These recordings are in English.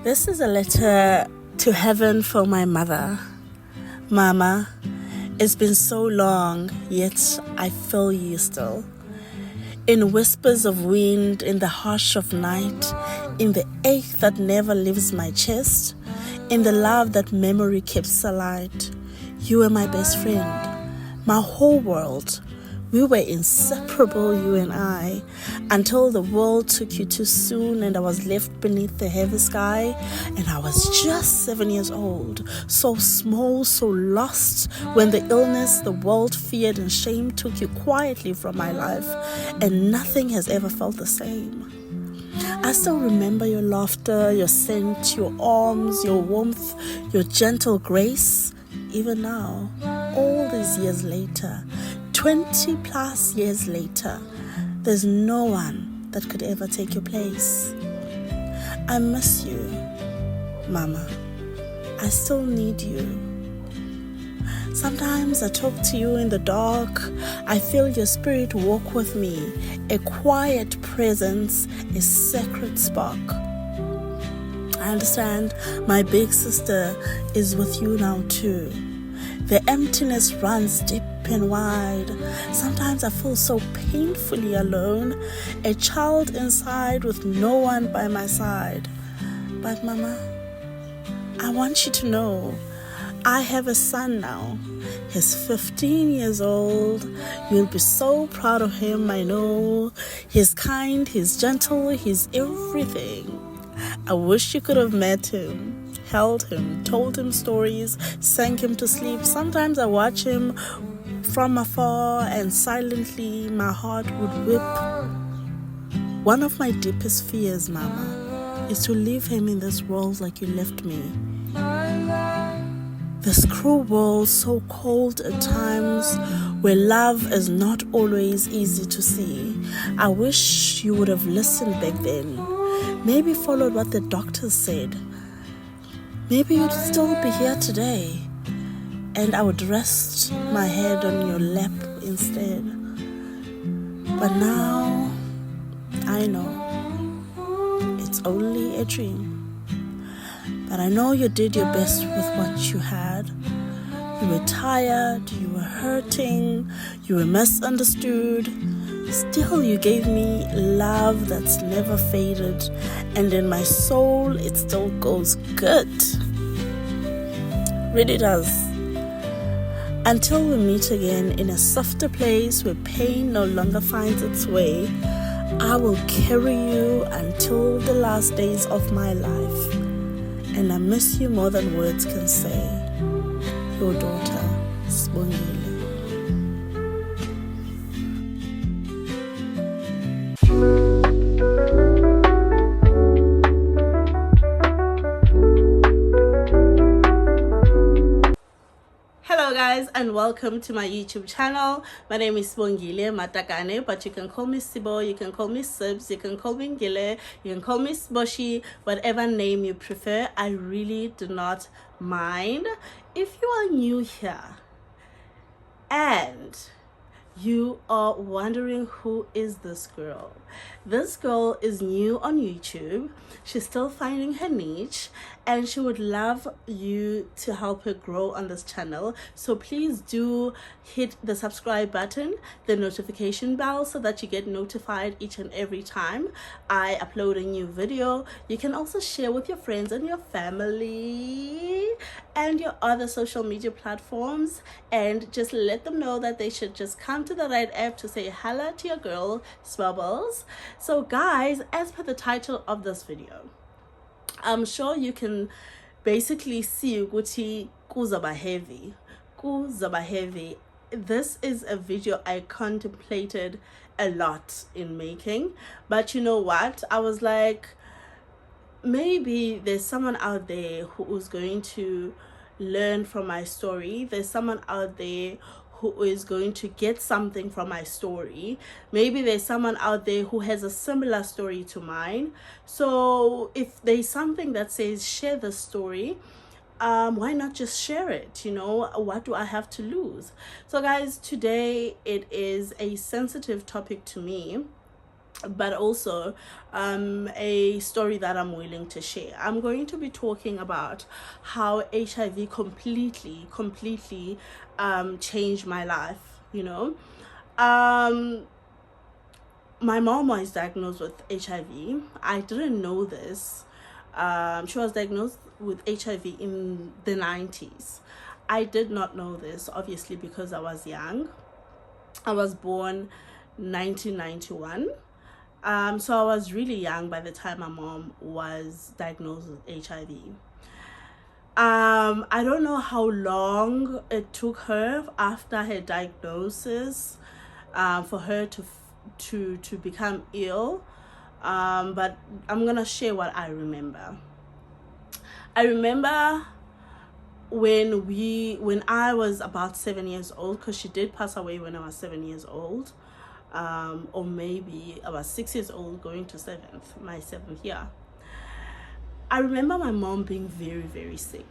This is a letter to heaven for my mother. Mama, it's been so long, yet I feel you still. In whispers of wind, in the hush of night, in the ache that never leaves my chest, in the love that memory keeps alight. You were my best friend, my whole world. We were inseparable, you and I, until the world took you too soon and I was left beneath the heavy sky. And I was just 7 years old, so small, so lost, when the illness the world feared and shame took you quietly from my life, and nothing has ever felt the same. I still remember your laughter, your scent, your arms, your warmth, your gentle grace. Even now, all these years later, 20 plus years later, there's no one that could ever take your place. I miss you, Mama. I still need you. Sometimes I talk to you in the dark. I feel your spirit walk with me, a quiet presence, a sacred spark. I understand my big sister is with you now too. The emptiness runs deep and wide. Sometimes I feel so painfully alone, a child inside with no one by my side. But Mama, I want you to know I have a son now. He's 15 years old. You'll be so proud of him, I know. He's kind, he's gentle, he's everything. I wish you could have met him, held him, told him stories, sang him to sleep. Sometimes I watch him from afar and silently my heart would whip. One of my deepest fears, Mama, is to leave him in this world like you left me. This cruel world, so cold at times, where love is not always easy to see. I wish you would have listened back then. Maybe followed what the doctors said. Maybe you'd still be here today, and I would rest my head on your lap instead. But now, I know it's only a dream. But I know you did your best with what you had. You were tired, you were hurting, you were misunderstood. Still, you gave me love that's never faded, and in my soul, it still goes good. Really does. Until we meet again in a softer place where pain no longer finds its way, I will carry you until the last days of my life. And I miss you more than words can say. Your daughter, Sibongile. Hello guys, and welcome to my YouTube channel. My name is Sibongile Matakane, but you can call me Sibo, you can call me Sibs, you can call me Ngile, you can call me Sboshi, whatever name you prefer. I really do not mind. If you are new here and you are wondering who is this girl is new on YouTube. She's still finding her niche, and she would love you to help her grow on this channel. So please do hit the subscribe button, the notification bell, so that you get notified each and every time I upload a new video. You can also share with your friends and your family and your other social media platforms, and just let them know that they should just come to the right app to say hello to your girl Swabbles. So guys, as per the title of this video, I'm sure you can basically see ukuthi kuzaba heavy. This is a video I contemplated a lot in making, but you know what, I was like, maybe there's someone out there who is going to learn from my story. There's someone out there who is going to get something from my story. Maybe there's someone out there who has a similar story to mine. So if there's something that says share the story, why not just share it? You know, what do I have to lose? So guys, today it is a sensitive topic to me. but also a story that I'm willing to share. I'm going to be talking about how HIV completely changed my life, you know. My mom was diagnosed with HIV. I didn't know this. She was diagnosed with HIV in the 90s. I did not know this, obviously, because I was young. I was born 1991. So I was really young by the time my mom was diagnosed with HIV. I don't know how long it took her after her diagnosis for her to become ill. But I'm gonna share what I remember. I remember when I was about 7 years old, because she did pass away when I was 7 years old. Or maybe I was 6 years old going to my seventh year. I remember my mom being very sick.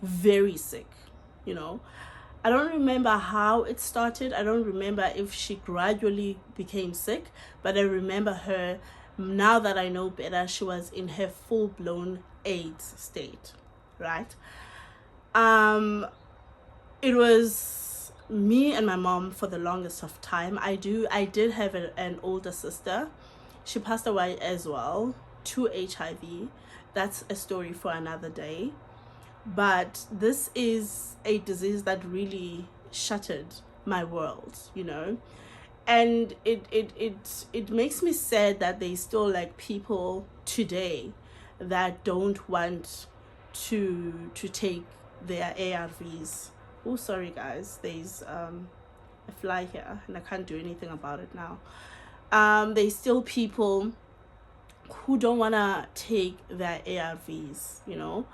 Very sick, you know. I don't remember how it started. I don't remember if she gradually became sick, but I remember her, now that I know better, she was in her full-blown AIDS state, right? It was me and my mom for the longest of time. I did have an older sister. She passed away as well to HIV. That's a story for another day. But this is a disease that really shattered my world, you know. And it makes me sad that there's still like people today that don't want to take their ARVs. Oh, sorry guys, there's a fly here and I can't do anything about it now. There's still people who don't want to take their ARVs, you know.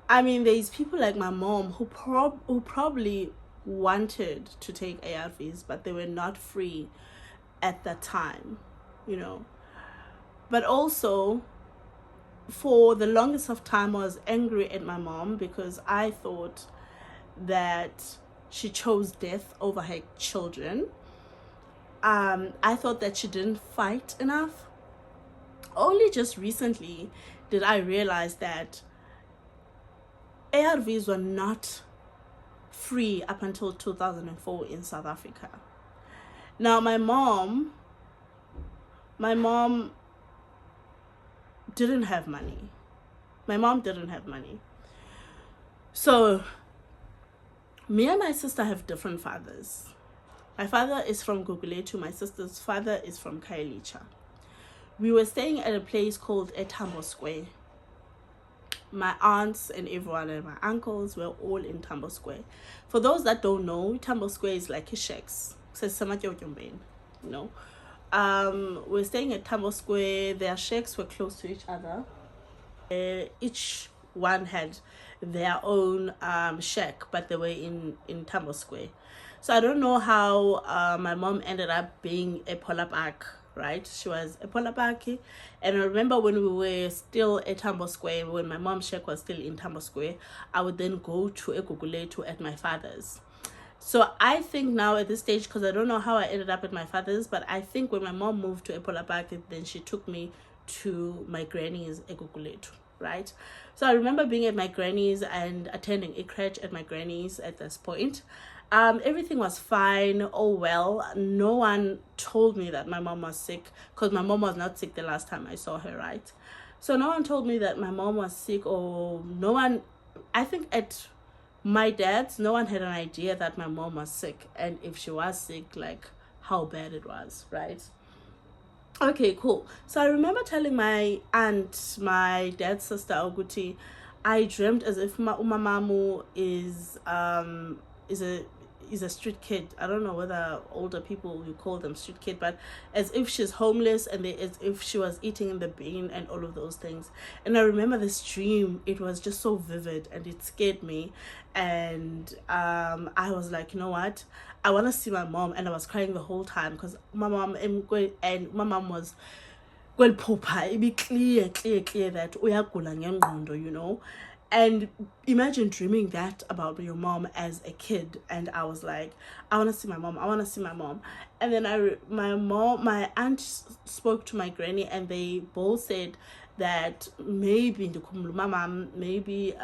I mean, there's people like my mom who probably wanted to take ARVs, but they were not free at that time, you know. But also, for the longest of time, I was angry at my mom because I thought that she chose death over her children. I thought that she didn't fight enough. Only just recently did I realize that ARVs were not free up until 2004 in South Africa. Now, my mom didn't have money. My mom didn't have money. So, me and my sister have different fathers. My father is from Guguletu. My sister's father is from Khayelitsha. We were staying at a place called Tambo Square. My aunts and everyone and my uncles were all in Tambo Square. For those that don't know, Tambo Square is like a shacks. You know. We're staying at Tambo Square. Their shacks were close to each other. Each one had their own shack, but they were in Tambo Square. So I don't know how my mom ended up being a Polabak, right? She was a Polabaki. And I remember when we were still at Tambo Square, when my mom's shack was still in Tambo Square, I would then go to Eguguletu at my father's. So I think now at this stage, because I don't know how I ended up at my father's, but I think when my mom moved to Epolabaki, then she took me to my granny's Eguguletu, right? So I remember being at my granny's and attending a crèche at my granny's at this point. Everything was fine, oh well. No one told me that my mom was sick, because my mom was not sick the last time I saw her, right? So no one told me that my mom was sick, or no one, I think at my dad's, no one had an idea that my mom was sick, and if she was sick, like how bad it was, right? Okay, cool. So I remember telling my aunt, my dad's sister Oguti, I dreamt as if my umamamu is a street kid. I don't know whether older people will call them street kid, but as if she's homeless, and as if she was eating in the bin and all of those things. And I remember this dream, it was just so vivid and it scared me. And I was like, you know what, I want to see my mom. And I was crying the whole time because my mom was well, Popa, it be clear that uyagula ngengqondo, you know. And imagine dreaming that about your mom as a kid. And I was like, I want to see my mom. I want to see my mom. And then my aunt spoke to my granny, and they both said that maybe maybe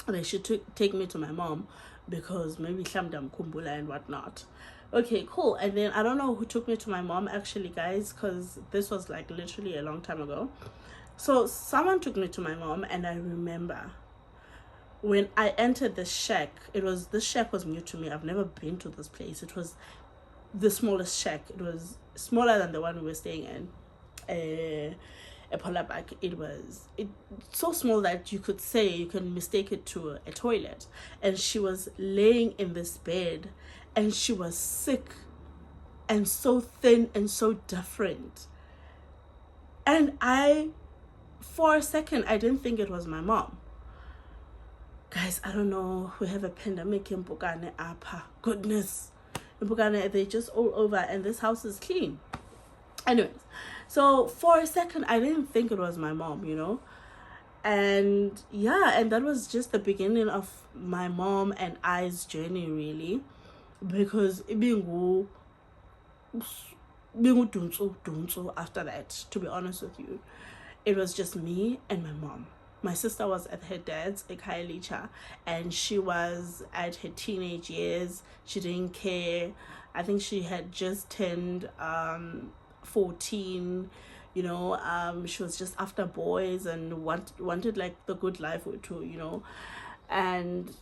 they should take me to my mom, because maybe Shamdam Kumbula and whatnot. Okay, cool. And then I don't know who took me to my mom actually, guys, because this was like literally a long time ago. So someone took me to my mom, and I remember when I entered the shack, this shack was new to me. I've never been to this place. It was the smallest shack. It was smaller than the one we were staying in. A Polabak. It so small that you can mistake it to a toilet. And she was laying in this bed, and she was sick and so thin and so different. And for a second, I didn't think it was my mom. Guys, I don't know. We have a pandemic in Bugane Apa. Goodness. In Bugane, they're just all over, and this house is clean. Anyways, so for a second, I didn't think it was my mom, And yeah, and that was just the beginning of my mom and I's journey, really. Because being after that, to be honest with you, it was just me and my mom. My sister was at her dad's, Ekailicha, and she was at her teenage years. She didn't care. I think she had just turned 14. She was just after boys and wanted like the good life too, and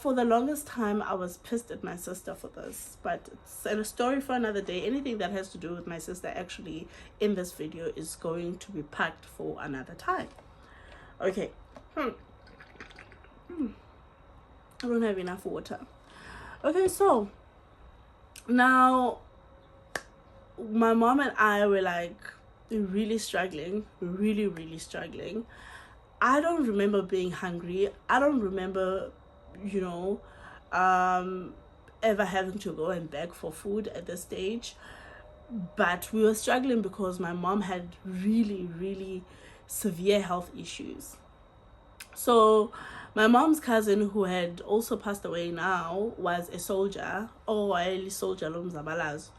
for the longest time I was pissed at my sister for this, but it's a story for another day. Anything that has to do with my sister actually in this video is going to be packed for another time. Okay. I don't have enough water. Okay, so now my mom and I were like really struggling, really struggling. I don't remember being hungry. I don't remember, ever having to go and beg for food at this stage. But we were struggling because my mom had really severe health issues. So my mom's cousin, who had also passed away now, was a soldier, a soldier lomzabalazo.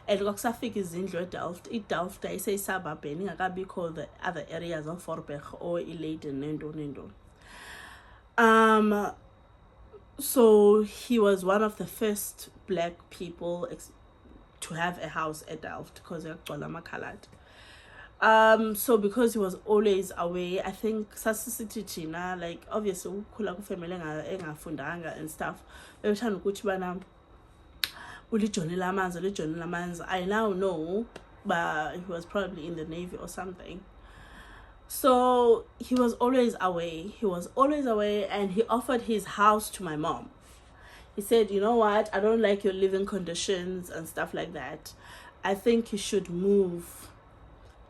And Loksafik is in Delft. Delft, I say Sababeni, I called the other areas of Forbech or Leiden, Nendo. So he was one of the first black people to have a house at Delft, because he so because he was always away, I think Sasisitina, like obviously family and stuff, every time I now know, but he was probably in the Navy or something. So he was always away. And he offered his house to my mom. He said, you know what, I don't like your living conditions and stuff like that. I think you should move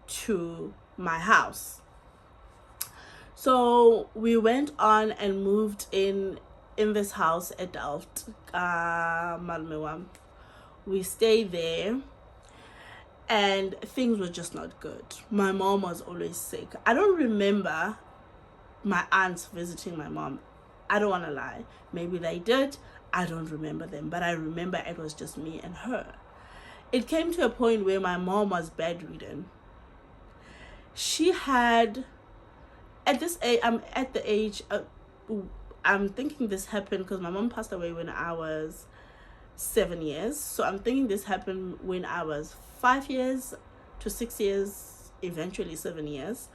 to my house. So we went on and moved in this house at Delft. We stayed there, and things were just not good. My mom was always sick. I don't remember my aunts visiting my mom. I don't want to lie. Maybe they did. I don't remember them, but I remember it was just me and her. It came to a point where my mom was bedridden. She had, at this age, I'm thinking this happened because my mom passed away when I was 7 years. So I'm thinking this happened when I was 5 years to 6 years, eventually 7 years.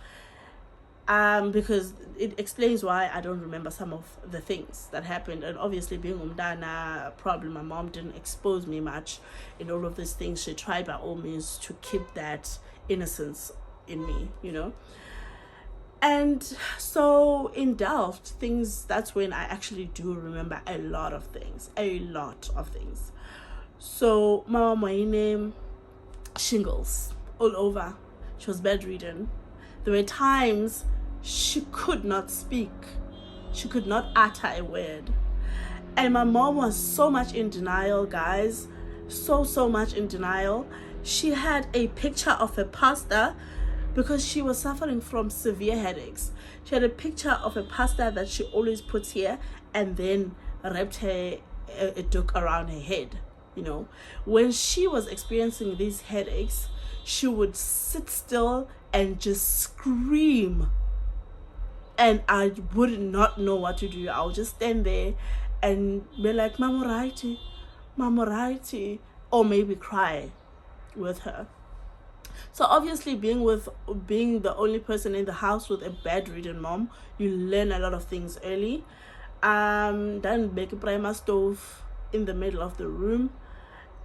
Because it explains why I don't remember some of the things that happened. And obviously being umdana, probably my mom didn't expose me much in all of these things. She tried by all means to keep that innocence in me, And so in Delft, that's when I actually do remember a lot of things. So my mom, my name, shingles all over. She was bedridden. There were times she could not speak. She could not utter a word. And my mom was so much in denial, guys. So much in denial. She had a picture of a pastor because she was suffering from severe headaches. She had a picture of a pasta that she always puts here and then wrapped a duck around her head. You know, when she was experiencing these headaches, she would sit still and just scream, and I would not know what to do. I'll just stand there and be like, Mama righty, Mama righty, or maybe cry with her. So obviously, being the only person in the house with a bedridden mom, you learn a lot of things early. Then make a primer stove in the middle of the room,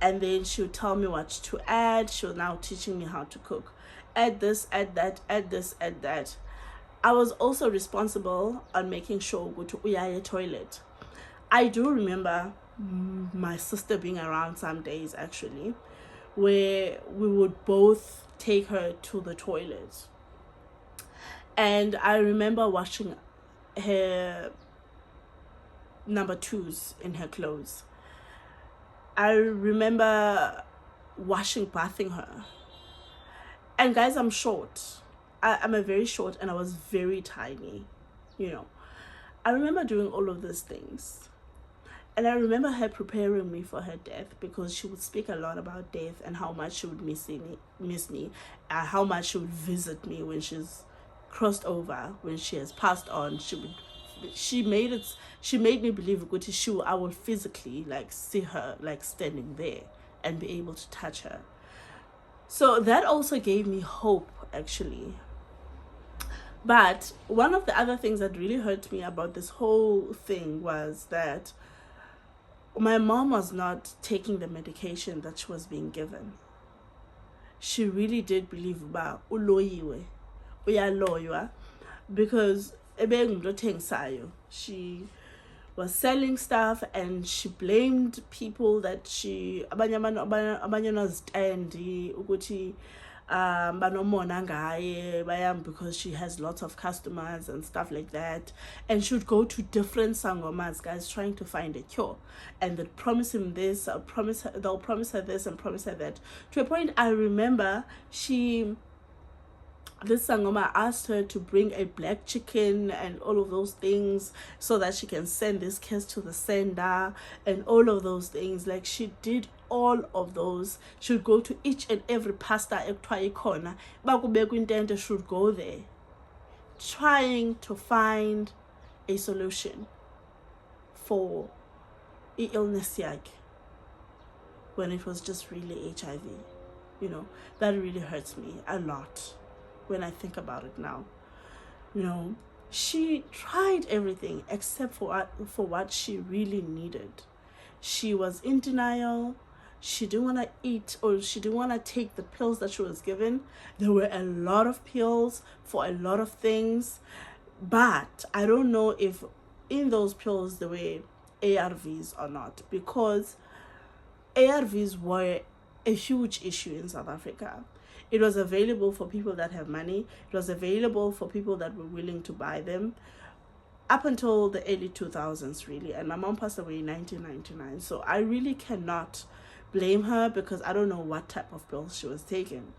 and then she'll tell me what to add. She'll now teaching me how to cook. Add this, add that, add this, add that. I was also responsible on making sure go to uyaye toilet. I do remember my sister being around some days actually, where we would both take her to the toilet. And I remember washing her number twos in her clothes. I remember bathing her. And guys, I'm short. I'm a very short, and I was very tiny, you know. I remember doing all of these things. And I remember her preparing me for her death, because she would speak a lot about death and how much she would miss me, how much she would visit me when she's crossed over, when she has passed on. She made me believe I will physically like see her like standing there and be able to touch her. So that also gave me hope actually. But one of the other things that really hurt me about this whole thing was that my mom was not taking the medication that she was being given. She really did believe about uloyiwe, uyaloywa, because she was selling stuff, and she blamed people that because she has lots of customers and stuff like that. And she would go to different sangomas, guys, trying to find a cure, and they'd promise him this, they'll promise her this and promise her that, to a point I remember this sangoma asked her to bring a black chicken and all of those things so that she can send this kiss to the sender and all of those things. Like, she did all of those. She would go to each and every pastor should go there trying to find a solution for illness when it was just really HIV. You know, that really hurts me a lot when I think about it now. You know, she tried everything except for what she really needed. She was in denial. She didn't want to eat, or she didn't want to take the pills that she was given. There were a lot of pills for a lot of things, but I don't know if in those pills there were ARVs or not, because ARVs were a huge issue in South Africa. It was available for people that have money. It was available for people that were willing to buy them up until the early 2000s, really. And my mom passed away in 1999. So I really cannot blame her, because I don't know what type of pills she was taking.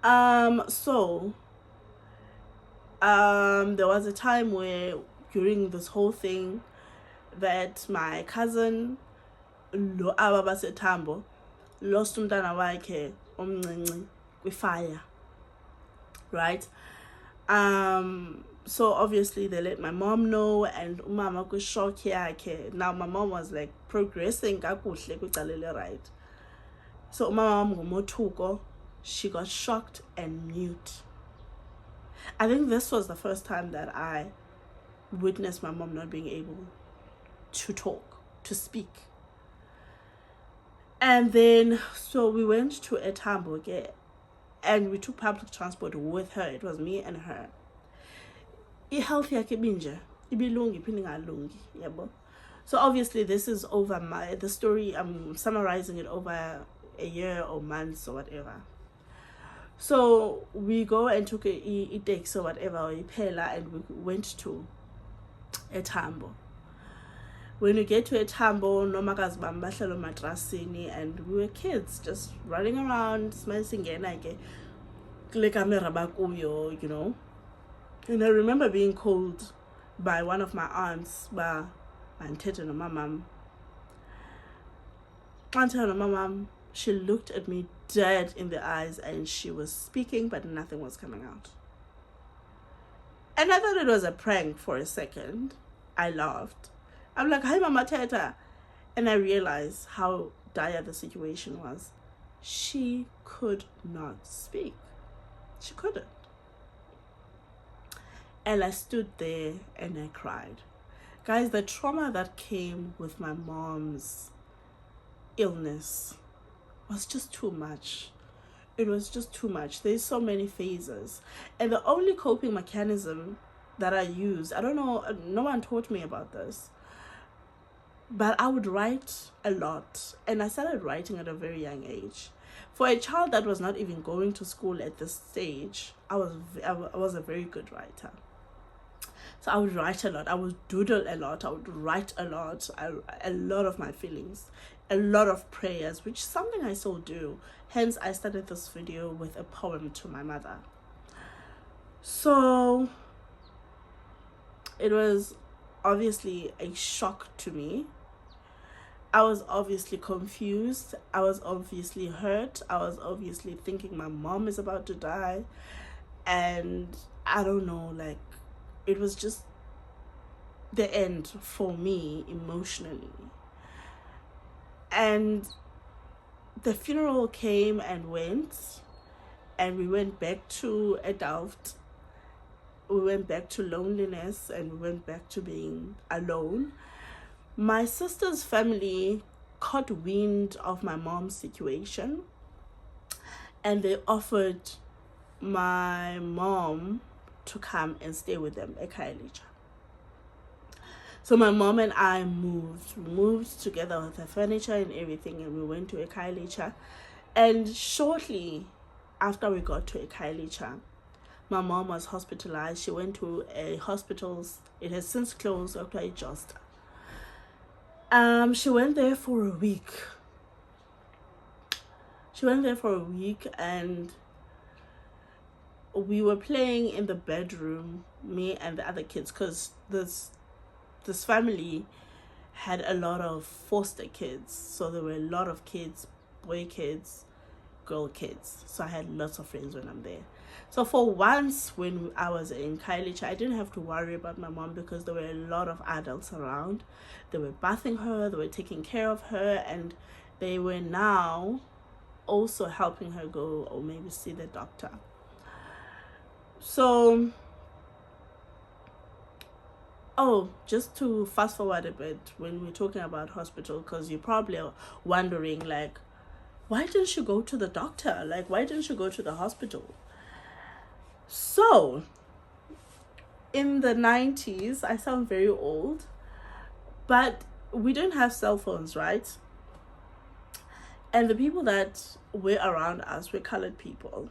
There was a time where during this whole thing that my cousin Lo Ababasetambo lost umntana wakhe omncinci kwifire, right? So obviously they let my mom know, and umama kwishock yakhe. Now my mom was like progressing kakuhle kwicala right. So umama ngomothuko, she got shocked and mute. I think this was the first time that I witnessed my mom not being able to talk, to speak. And then, so we went to Etambo, and we took public transport with her. It was me and her. Health yakhe binje, ibilungi phinde ngalungi, yabo. So obviously this is over the story. I'm summarizing it over a year or months or whatever. So we go and took a taxi or whatever, or a pela, and we went to Etambo. When we get to Etambo, nomakazi bam bahlala matrasini, and we were kids just running around, smiling again. you know. And I remember being called by one of my aunts, by my auntie and my mom. Auntie and my mom, she looked at me dead in the eyes and she was speaking, but nothing was coming out. And I thought it was a prank for a second. I laughed. I'm like, hi, Mama Teta. And I realized how dire the situation was. She could not speak. She couldn't. And I stood there and I cried. Guys, the trauma that came with my mom's illness was just too much. It was just too much. There's so many phases. And the only coping mechanism that I used, I don't know, no one taught me about this, but I would write a lot. And I started writing at a very young age. For a child that was not even going to school at this stage, I was a very good writer. So I would write a lot. I would doodle a lot. I would write a lot. A lot of my feelings, a lot of prayers, which is something I still do. Hence, I started this video with a poem to my mother. So it was obviously a shock to me. I was obviously confused. I was obviously hurt. I was obviously thinking my mom is about to die. And I don't know, like, it was just the end for me emotionally. And the funeral came and went, and we went back to adult. We went back to loneliness, and we went back to being alone. My sister's family caught wind of my mom's situation, and they offered my mom to come and stay with them at Khayelitsha. So my mom and I moved together with the furniture and everything, and we went to Khayelitsha. And shortly after we got to Khayelitsha, my mom was hospitalized. She went to a hospital. It has since closed, Dr. Ijosta. She went there for a week. And we were playing in the bedroom, me and the other kids, because this family had a lot of foster kids. So there were a lot of kids, boy kids, girl kids. So I had lots of friends when I'm there. So for once, when I was in Khayelitsha, I didn't have to worry about my mom because there were a lot of adults around. They were bathing her, they were taking care of her, and they were now also helping her go or maybe see the doctor. So, just to fast forward a bit, when we're talking about hospital, because you're probably wondering, like, why didn't you go to the doctor? Like, why didn't you go to the hospital? So, in the 90s, I sound very old, but we didn't have cell phones, right? And the people that were around us were colored people.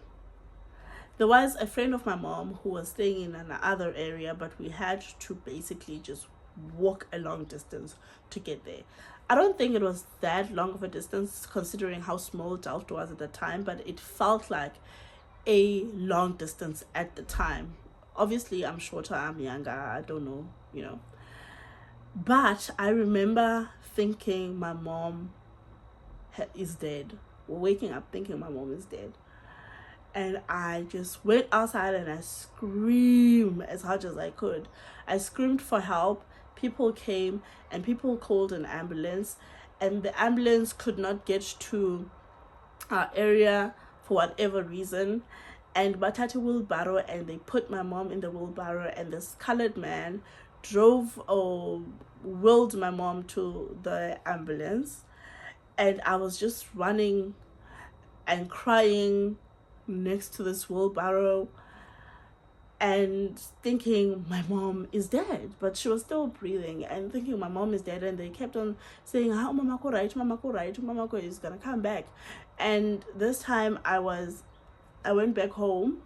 There was a friend of my mom who was staying in another area, but we had to basically just walk a long distance to get there. I don't think it was that long of a distance considering how small Delft was at the time, but it felt like a long distance at the time. Obviously, I'm shorter, I'm younger, I don't know, you know. But I remember thinking my mom is dead. Waking up thinking my mom is dead. And I just went outside and I screamed as hard as I could. I screamed for help. People came and people called an ambulance, and the ambulance could not get to our area for whatever reason. And batati wheelbarrow, and they put my mom in the wheelbarrow, and this colored man drove or wheeled my mom to the ambulance. And I was just running and crying next to this wheelbarrow and thinking my mom is dead, but she was still breathing, and thinking my mom is dead. And they kept on saying, how mama ko right, mama ko right, mama ko is gonna come back. And this time I went back home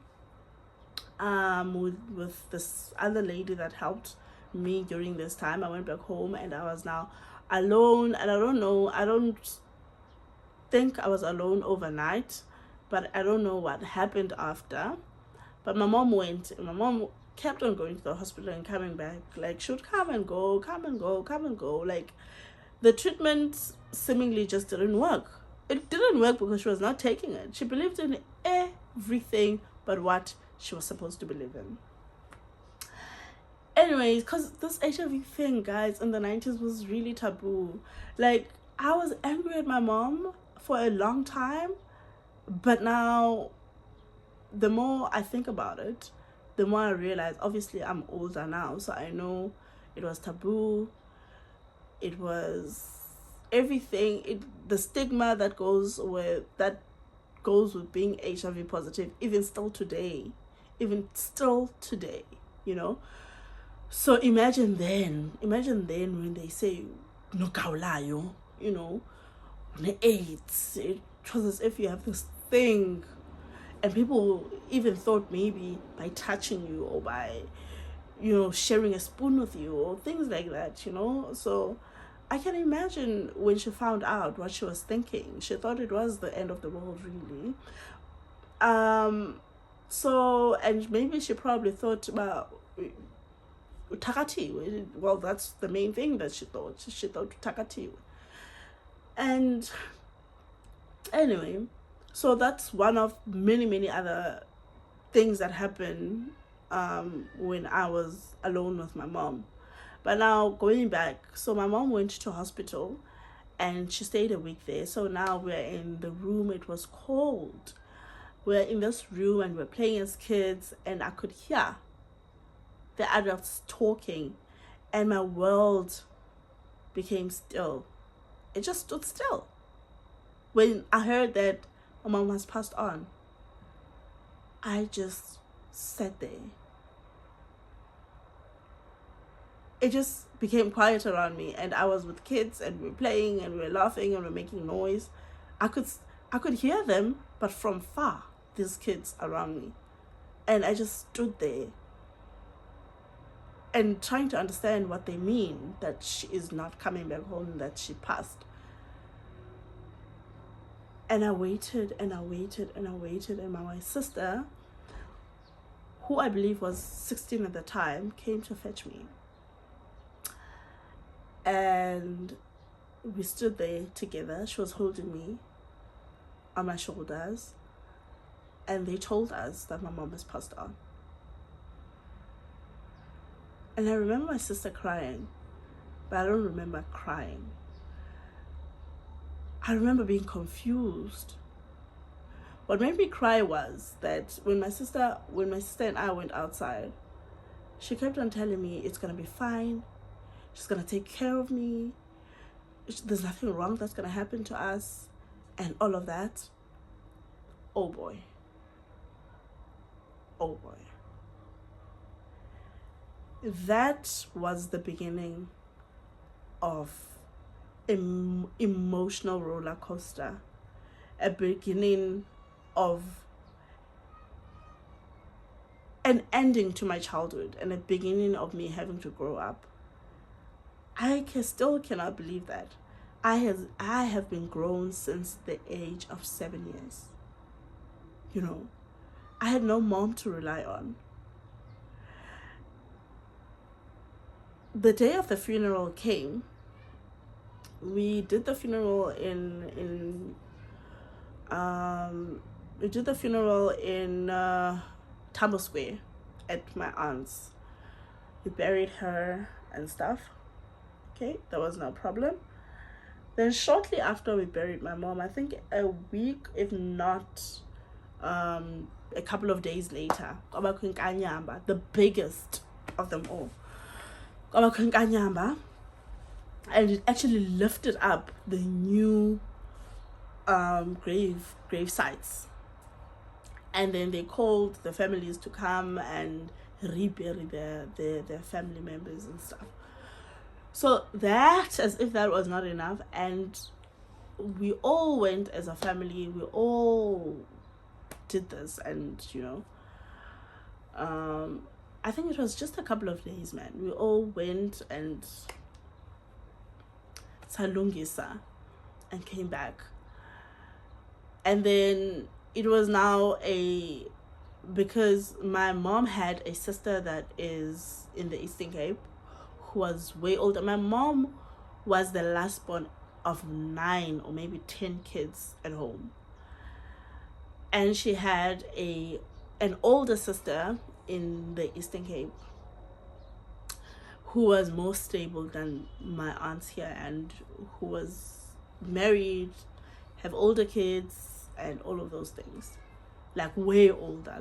with this other lady that helped me during this time. I went back home and I was now alone, and I don't think I was alone overnight, but I don't know what happened after. But my mom went, and my mom kept on going to the hospital and coming back. Like, she would come and go, come and go, come and go. Like, the treatment seemingly just didn't work. It didn't work because she was not taking it. She believed in everything but what she was supposed to believe in. Anyways, because this HIV thing, guys, in the 90s was really taboo. Like, I was angry at my mom for a long time, but now the more I think about it, the more I realize, obviously I'm older now, so I know it was taboo. It was everything, the stigma that goes with being HIV positive, even still today, you know. So imagine then when they say no kaulayo, you know, AIDS, it was as if you have this thing, and people even thought maybe by touching you or by, you know, sharing a spoon with you or things like that, you know. So I can imagine when she found out what she was thinking. She thought it was the end of the world, really. So, and maybe she probably thought about takati. Well, that's the main thing that she thought. She thought takati. And anyway, so that's one of many other things that happened when I was alone with my mom. But now going back, so my mom went to hospital and she stayed a week there. So now we're in the room. It was cold. We're in this room and we're playing as kids, and I could hear the adults talking, and my world became still. It just stood still when I heard that my mom has passed on. I just sat there. It just became quiet around me, and I was with kids and we were playing and we were laughing and we were making noise. I could hear them, but from far, these kids around me. And I just stood there and trying to understand what they mean, that she is not coming back home, that she passed. And I waited and I waited and I waited, and my sister, who I believe was 16 at the time, came to fetch me. And we stood there together. She was holding me on my shoulders, and they told us that my mom has passed on. And I remember my sister crying, but I don't remember crying. I remember being confused. What made me cry was that when my sister and I went outside, she kept on telling me it's gonna be fine. She's gonna take care of me. There's nothing wrong that's gonna happen to us, and all of that. Oh boy. Oh boy. That was the beginning of emotional roller coaster. A beginning of an ending to my childhood and a beginning of me having to grow up. I still cannot believe that. I have been grown since the age of 7 years. You know, I had no mom to rely on. The day of the funeral came. We did the funeral in Tambo Square at my aunt's. We buried her and stuff. Okay, that was no problem. Then shortly after we buried my mom, I think a week, if not a couple of days later, the biggest of them all, and it actually lifted up the new grave sites, and then they called the families to come and rebury their family members and stuff. So that, as if that was not enough, and we all went as a family, we all did this, and you know, I think it was just a couple of days, man. We all went and salungisa and came back. And then it was now because my mom had a sister that is in the Eastern Cape who was way older. My mom was the last born of 9 or maybe 10 kids at home, and she had an older sister in the Eastern Cape who was more stable than my aunts here, and who was married, have older kids, and all of those things. Like way older,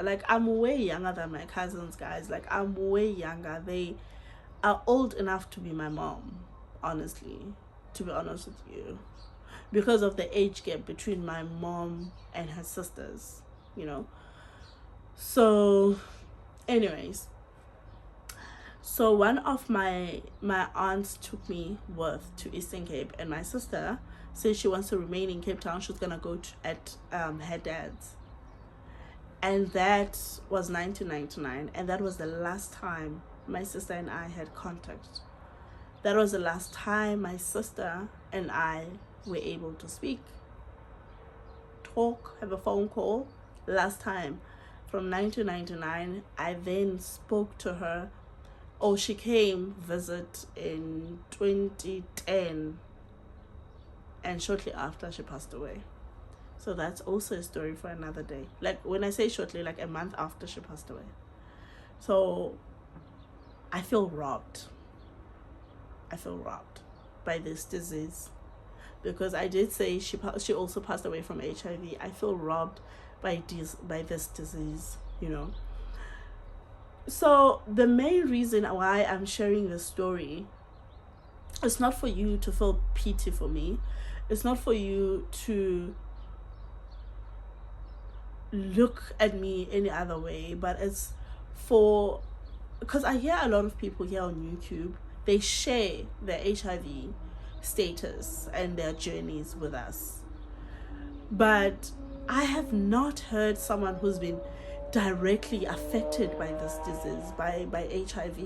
like I'm way younger than my cousins, guys. Like I'm way younger. They are old enough to be my mom, honestly, to be honest with you, because of the age gap between my mom and her sisters, you know. So anyways, so one of my aunts took me to Eastern Cape, and my sister said she wants to remain in Cape Town. She's gonna go at her dad's, and that was 1999, and that was the last time my sister and I had contact. That was the last time my sister and I were able to speak, talk, have a phone call. Last time, from 1999. I then spoke to her. Oh, she came visit in 2010, and shortly after she passed away. So that's also a story for another day. Like when I say shortly, like a month after she passed away. So I feel robbed. I feel robbed by this disease, because I did say she also passed away from HIV. I feel robbed by this disease, you know. So the main reason why I'm sharing this story is not for you to feel pity for me. It's not for you to look at me any other way, but it's because I hear a lot of people here on YouTube, they share their HIV status and their journeys with us. But I have not heard someone who's been directly affected by this disease, by HIV.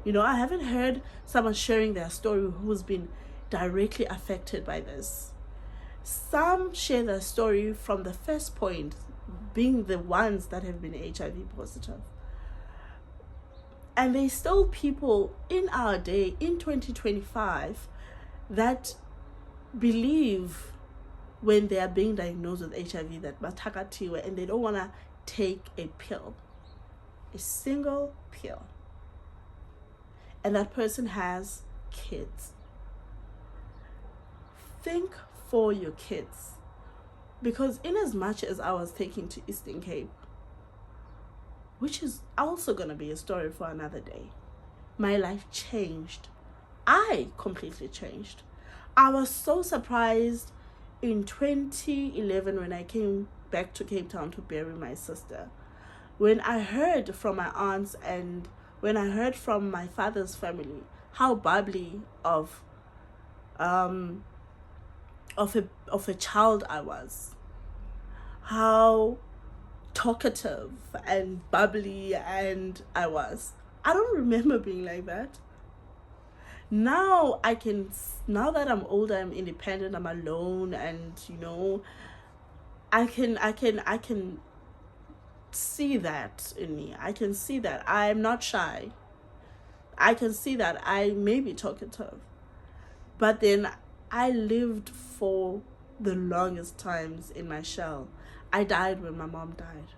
You know, I haven't heard someone sharing their story who's been directly affected by this. Some share their story from the first point, being the ones that have been HIV positive. And there's still people in our day, in 2025, that believe when they are being diagnosed with HIV that matakatiwe, and they don't want to take a pill, a single pill, and that person has kids. Think for your kids, because in as much as I was taken to Eastern Cape, which is also going to be a story for another day, my life changed. I completely changed. I was so surprised in 2011 when I came back to Cape Town to bury my sister, when I heard from my aunts and when I heard from my father's family how bubbly of a child I was, how talkative and bubbly and I was. I don't remember being like that. Now that I'm older, I'm independent, I'm alone, and you know, I can see that in me. I can see that I'm not shy. I can see that I may be talkative. But then I lived for the longest times in my shell. I died when my mom died.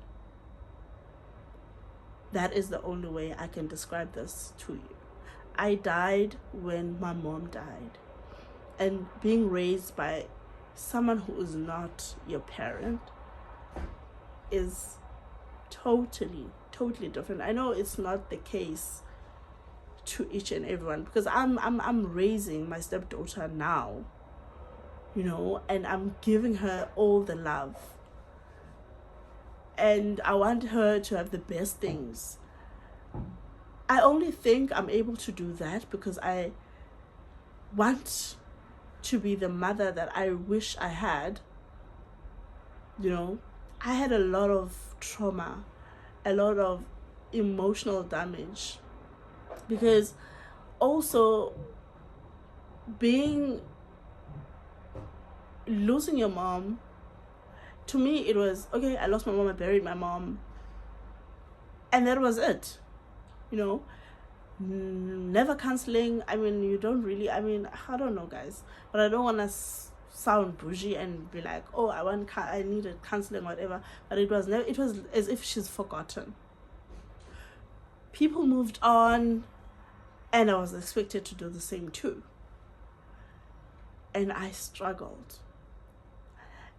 That is the only way I can describe this to you. I died when my mom died. And being raised by someone who is not your parent is totally different. I know it's not the case to each and everyone, because I'm raising my stepdaughter now, you know, and I'm giving her all the love. And I want her to have the best things. I only think I'm able to do that because I want to be the mother that I wish I had. You know, I had a lot of trauma, a lot of emotional damage, because also losing your mom to me, it was, okay, I lost my mom, I buried my mom, and that was it, you know. Never counseling. I mean, you don't really, I mean, I don't know, guys, but I don't want to sound bougie and be like, oh, I needed counseling, whatever. But it was never, it was as if she's forgotten. People moved on, and I was expected to do the same too. And I struggled.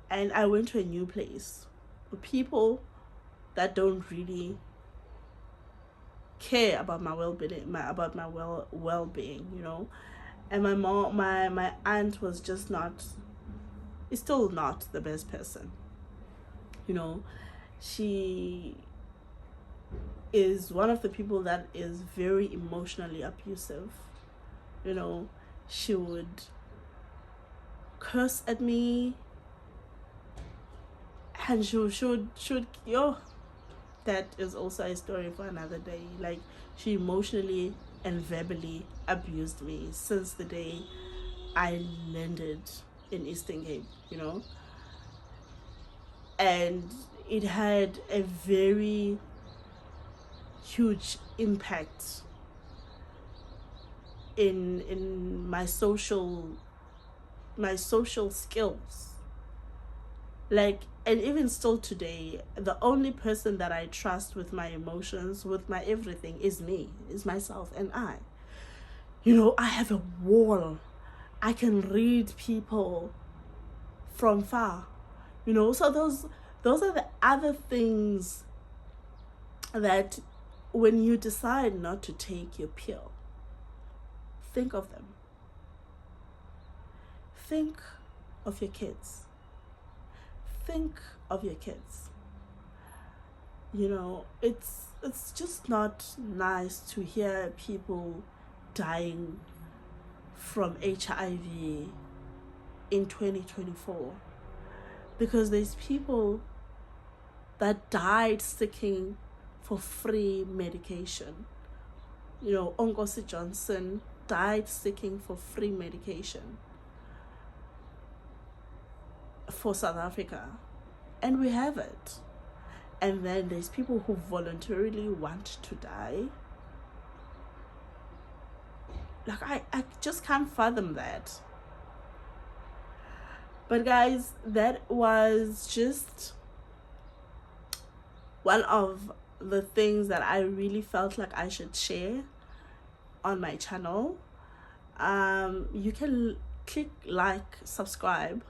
And I went to a new place with people that don't really care about my well-being, well-being, you know. And my mom, my aunt was just not, is still not the best person, you know. She is one of the people that is very emotionally abusive, you know. She would curse at me, and she should yo, that is also a story for another day. Like, she emotionally and verbally abused me since the day I landed in Eastern Cape, you know. And it had a very huge impact in my social skills. Like, and even still today, the only person that I trust with my emotions, with my everything, is me, is myself, and I. You know, I have a wall. I can read people from far. You know, so those are the other things that when you decide not to take your pill, think of them. Think of your kids. Think of your kids. You know, it's just not nice to hear people dying from HIV in 2024, because there's people that died seeking for free medication. You know, Onkosi Johnson died seeking for free medication for South Africa, and we have it. And then there's people who voluntarily want to die. Like, I just can't fathom that. But guys, that was just one of the things that I really felt like I should share on my channel. You can click like, subscribe,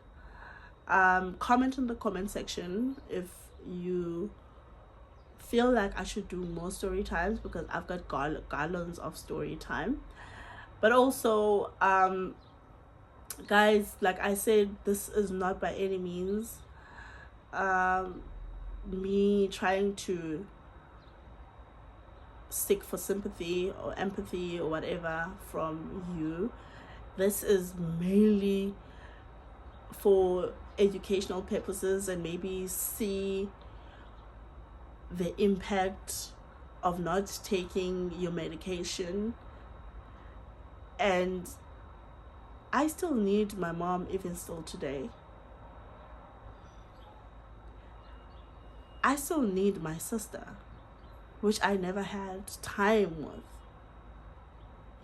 comment in the comment section if you feel like I should do more story times, because I've got gallons of story time. But also, guys, like I said, this is not by any means me trying to seek for sympathy or empathy or whatever from you. This is mainly for educational purposes, and maybe see the impact of not taking your medication. And I still need my mom, even still today. I still need my sister, which I never had time with,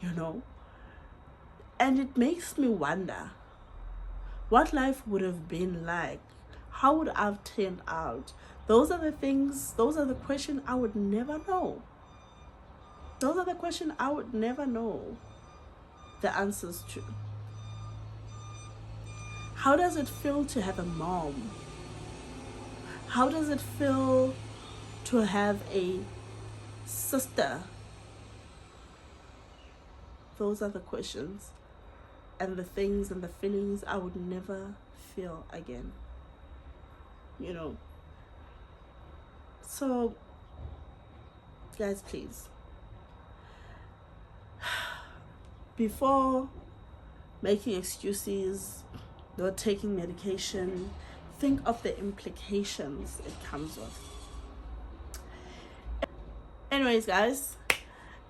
you know. And it makes me wonder what life would have been like. How would I have turned out? Those are the things, those are the questions I would never know. Those are the questions I would never know the answers to. How does it feel to have a mom? How does it feel to have a sister? Those are the questions and the things and the feelings I would never feel again, you know. So guys, please, before making excuses, not taking medication, think of the implications it comes with. Anyways, guys,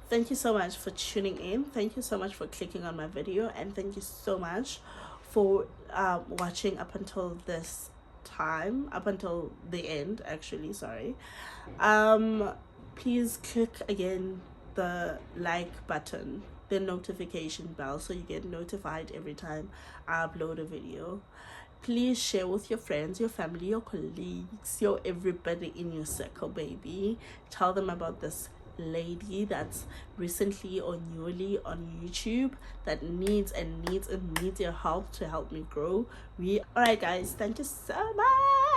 thank you so much for tuning in. Thank you so much for clicking on my video, and thank you so much for watching up until this time, up until the end, actually, sorry, please click again the like button, the notification bell, so you get notified every time I upload a video. Please share with your friends, your family, your colleagues, your everybody in your circle, baby. Tell them about this lady that's recently or newly on YouTube that needs your help to help me grow. Alright guys, thank you so much.